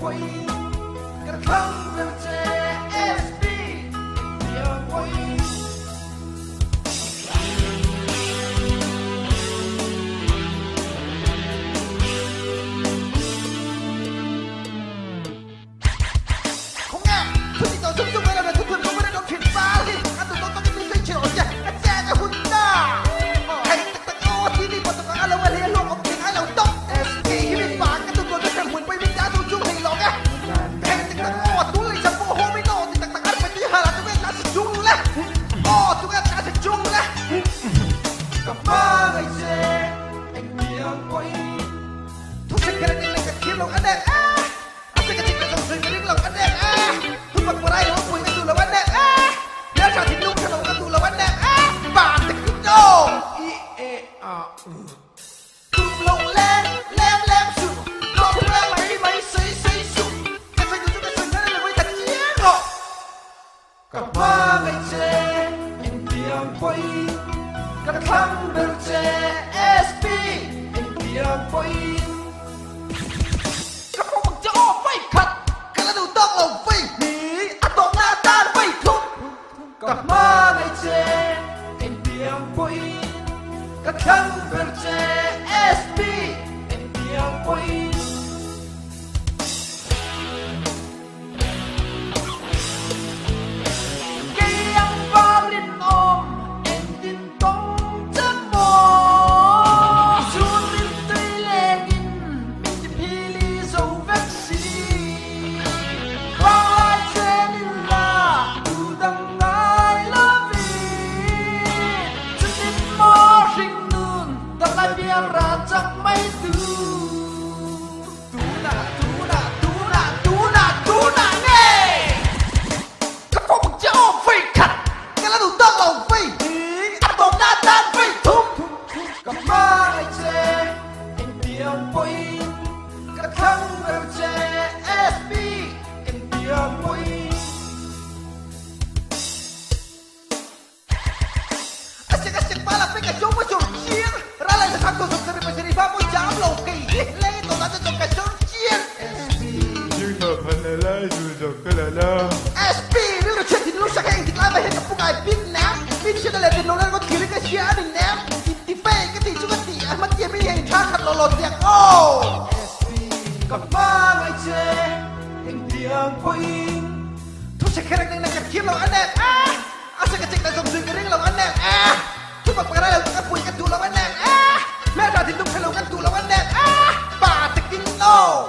quay cả không được JSB tiếng quay không nghe tôi chỉ tỏ sung sung hay là tôi thường không có được chuyển phá đi anh tụi tôi có cái mình xây chiều nha anh xe cho hun ta hay tắc tắc ô thì đi vào tụi con alo ali luôn không tiếng ai lâu tóc SB khi mình phá cái tụi tôi đã thành quay mình đã tôi chung hình lọ nghe hay tắc tắc ô tôi lấy chấm vô hôm nay nọ thì tắc tắc ăn phải đi hà là tôi biết đã sẽ chung lên ô tôi đã sẽ chung lên gặp ba ngày xe anh tiếng quay tôi sẽ cái này cái kiếm lòng anh đẹp sẽ cái chuyện là dòng rừng cái tiếng lòng anh đẹp tôi mặc vào đây nó quỳ cái tụ lòng anh đẹp nếu chả thì lúc cho lòng cái tụ lòng anh đẹp bà thì cứ đâu tụm lồng lên lem sụp lồng lên mấy xây sụp cái xây chúng cái xây nó là với thật nhé ngọ cả ba ngày chơi anh tiếng quay cả thăm được chơi SP anh tiếng quay các con bằng chó phải khật cái là đầu tóc lồng phi ní tóc na tan phải thúc cả ba ngày chơi anh tiếng quay cả thăm được chơi SP anh tiếng quay cây ăn va lên ôm anh tin công chất mồ xuống lên tươi lên mình chỉ phi lý dấu vết xì qua lại trên là tu đằng ai là vì chân tin mò sinh nương ta lại biếng ra chẳng mấy từ tú nà nghe các con bằng chó phải khật cái là đủ tóc lòng phi ăn bóng na tan phi thúc các ba ngày chơi anh tiếng quay các thằng đều chơi SP anh tiếng quay Asik pala pika cuma surcian Rala le sako sok dari pasiri vamos jam loki Le to na to ka surcian SP ni lo check ni lo sa kay tikla ba hit pungai pin na pin siya le tin lo na ko kiri ka siya ni na ti fe ka ti chu ka ti mat ye mi hen tha khat lo lo tiak o SP ka ba ngai che en tiang quay thu sa khay nang ka kim lo anet asik ka check na som sing ring lo anet tôi mặc cái này là cái quỳ cái tụ là anh đẹp mẹ ra thì lúc hello cái tụ là anh đẹp bà thì kinh nô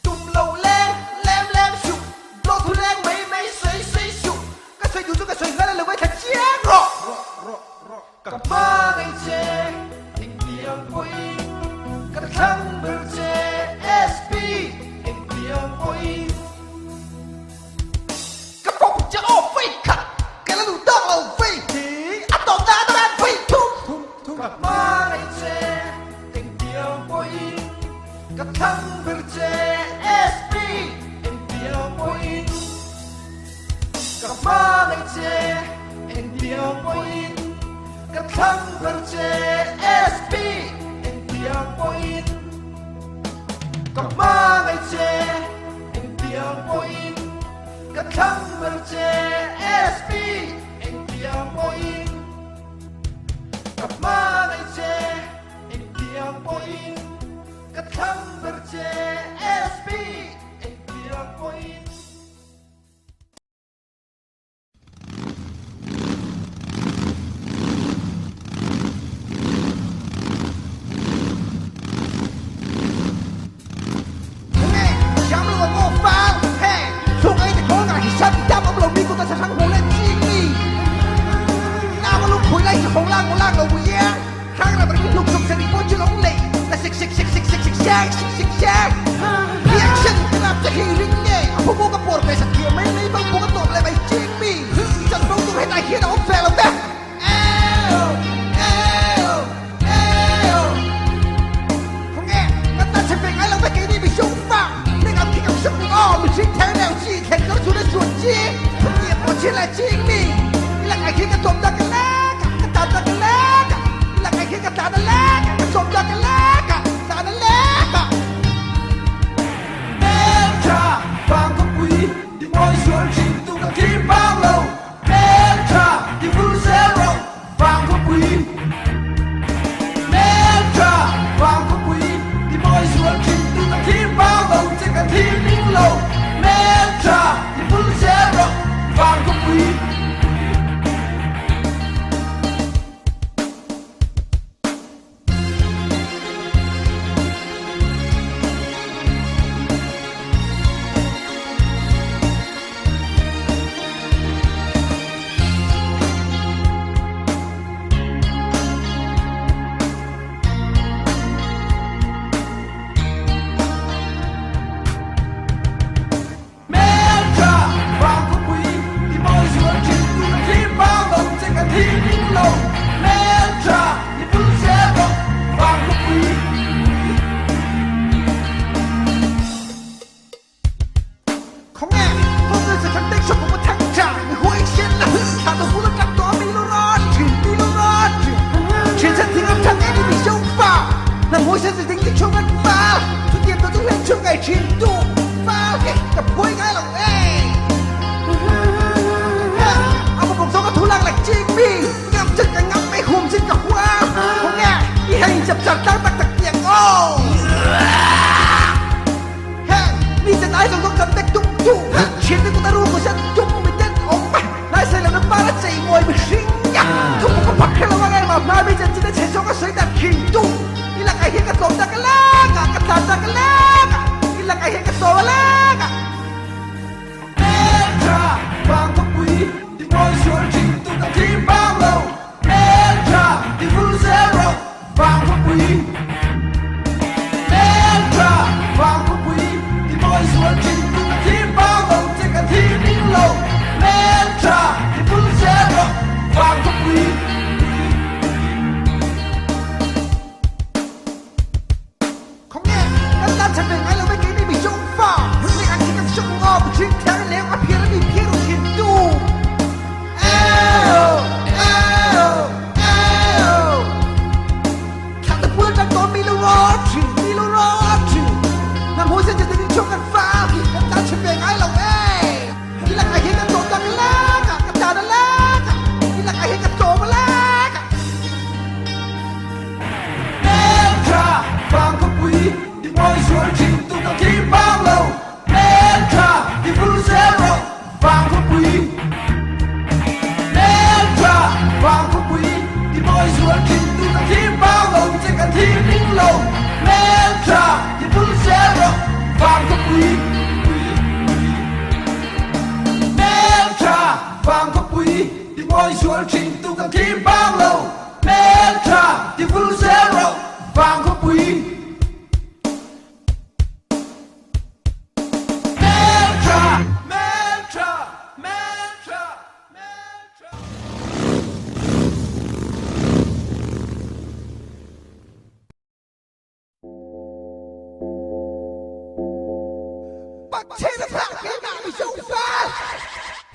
tụm lầu lên lem sụp lô thu lên mấy xây sụp cái xây dù cái xây ngay là với thật chén rọ cả ba ngày chơi anh tiếng quay cả thằng đều chơi SP anh tiếng quay các bóng chó phải khật cái là đủ tóc lồng phi tóc ta tan phi thúc cả ba ngày chơi anh tiếng quay cả thằng đều chơi SP anh tiếng quay cả ba ngày chơi anh tiếng quay cả thằng đều chơi SP anh tiếng quay cả ba ngày chơi anh tiếng quay cả thằng đều chơi SP anh tiếng quay cả ba ngày chơi anh tiếng quay cả thằng đều chơi SP anh tiếng quay Dám luôn ngô phang Thuộc ấy thì có ngại thì sân Dám ông lòng đi của ta sẽ thắng hồ lên chi nghi Nào mà lúc khối lấy cho khổng lang của lang đầu quỷ á Khang là bà đi lục dục sẽ đi bố chứ lóng lệ Là xích sang Reaction cái làm cho hình ring nhẹ Phụ vô các bột về sẵn kia mấy lấy băng bố các tộp lại bày chiếc mì Chẳng đâu tôi hay này kia nó ốp phè lòng ta Không nghe Ngắt ta sẽ về ngay lòng ta kia đi bị xung phạm Nên ngắm khi ngắm sức mình chính thế nào chi Thèn nó xuống đến ruột chi Không nghiệp một chi là chiếc mì Là ngày khi cái tộp ta cái lá Cái tạp ta cái lá Là ngày khi cái tạp ta lá Cái tộp ta cái lá Cái tạp ta lá unsicker Teaming low Mantra di full zero Vang qui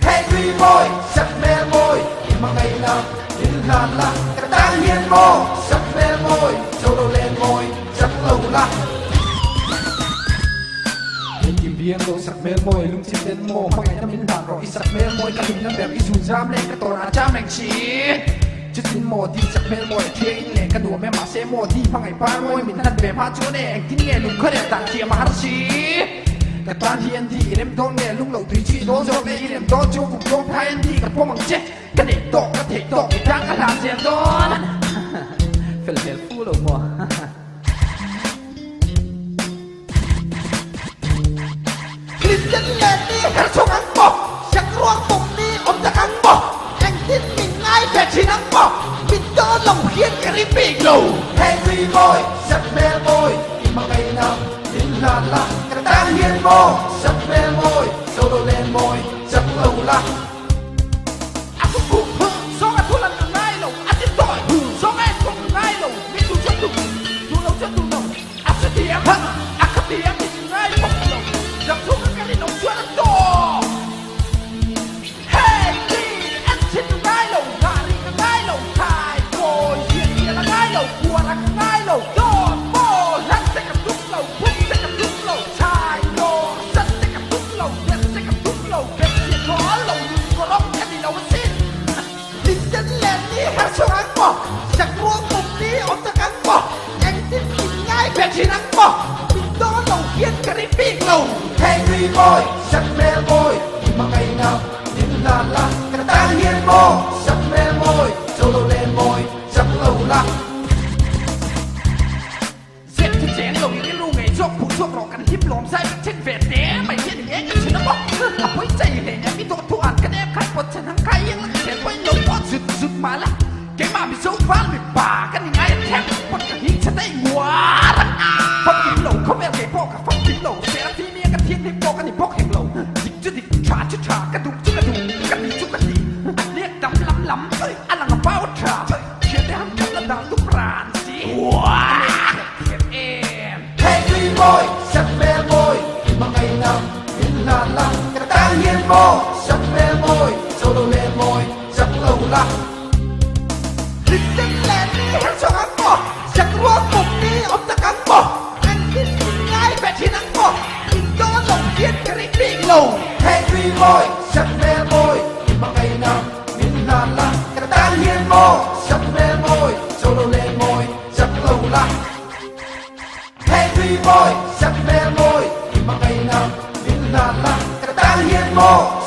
Henry boy sắc mê môi mà ngày nào đến là cái đang hiền mô sắc mê môi châu đầu lên môi sắc lâu là Kim biếng đâu sắc mê môi lung chim đến mô mà ngày nào mình đàn rồi sắc mê môi cả hình năm đẹp ý dù giam lên cái tổ là cha mẹ chỉ chút tin mô đi sắc mê môi thiên lên cái đùa mẹ mà sẽ mô đi phăng ngày ba môi mình thân về phá chỗ này tin nghe lùng khơi để tàn kia mà hát xí cái tan hiền thì em đón nghe lúc đầu tùy chi đố cho về em đón cho cùng đón hai em thì cái phong bằng chết cái để tổ cái thể tổ cái thang cái làm gì đón phải là phu rồi mà clip chân lên đi hãy xuống ăn bò chắc ruộng bụng đi ôm chắc ăn bò anh tin mình ngay về chỉ ăn bò mình đỡ lòng khiến cái đi bị lù Henry boy sắc mê môi mà ngày nào đến là cái đang hiền mô sắc mê môi sâu đầu lên môi sắc lâu là aku ku so nga thulan ng nailo at ito so nga kung nailo mi tu sa tu tunaw sa tunaw at sa tiyang akatiyang isinay paglaw yak so nga kalin ang suwan ang to hey di at sin ng nailo nari ng nailo kai boy yan yan ang nailo kuwara ng nailo don mo lang sa katuklaw pum sa katuklaw chai no sa katuklaw yan sa katuklaw bet siya ko alaw yung korok kaninaw sin Tin chân lên đi hát xuống ăn bò Chắc ruộng bụng đi ôm chắc ăn bò Anh tin nhìn ngay về chỉ ăn bò Mình đó đầu khiến cả đi bị lầu Henry Boy sắc mê môi mà ngày nào đến là cái ta hiền mô sắc mê môi châu lâu lên môi sắc lâu lắm giết thì chén lồng những cái lu ngày chốc phụ chốc rọกันhiếp lomไส้เป็นเช่นเวทเนี้ยไม่เช่นอย่างเงี้ยฉันนะบอกเอาไว้ใจเลยเนี่ยมีตัวทุกอันกันแอบขัดปวดฉันทั้งใครยังรักเขียนไว้ลงว่าสุดมาละเก่งมามีโซ่ฟ้ามีป่ากันยังไงแทงปวดกระหิ้งฉันได้หัวฟังกินเหล่าเขาแมวเก๋พ่อกับฟังกินเหล่าเสียที่เมียกันเทียนที่โปกันที่พกแห่งเหล่าจิกจุดดิชากระดูกจุกกระดูกกันดีจุกกันดีเรียกดำล้ำอันหลังกับเป้าถาเขียนได้ห้ามทำระดับลูกรานสิว้าHenry Boy sắc mê môi mà ngày nào đến là cái ta hiền mô sắc mê môi châu lâu lên môi sắc lâu lắm Lịch tinh lẹn đi hết cho ăn bò sắc ruột bụng đi ôm ta cắn bò ăn kinh ngay bẹt trên ăn bò kinh đó lòng kiên cái rít bị lầu Henry Boy sắc mê môi mà ngày nào đến là cái ta hiền mô sắc mê môi châu lâu lên môi sắc lâu lắm Henry Boy sắc mê môi mà ngày nào đến là cái ta hiền mô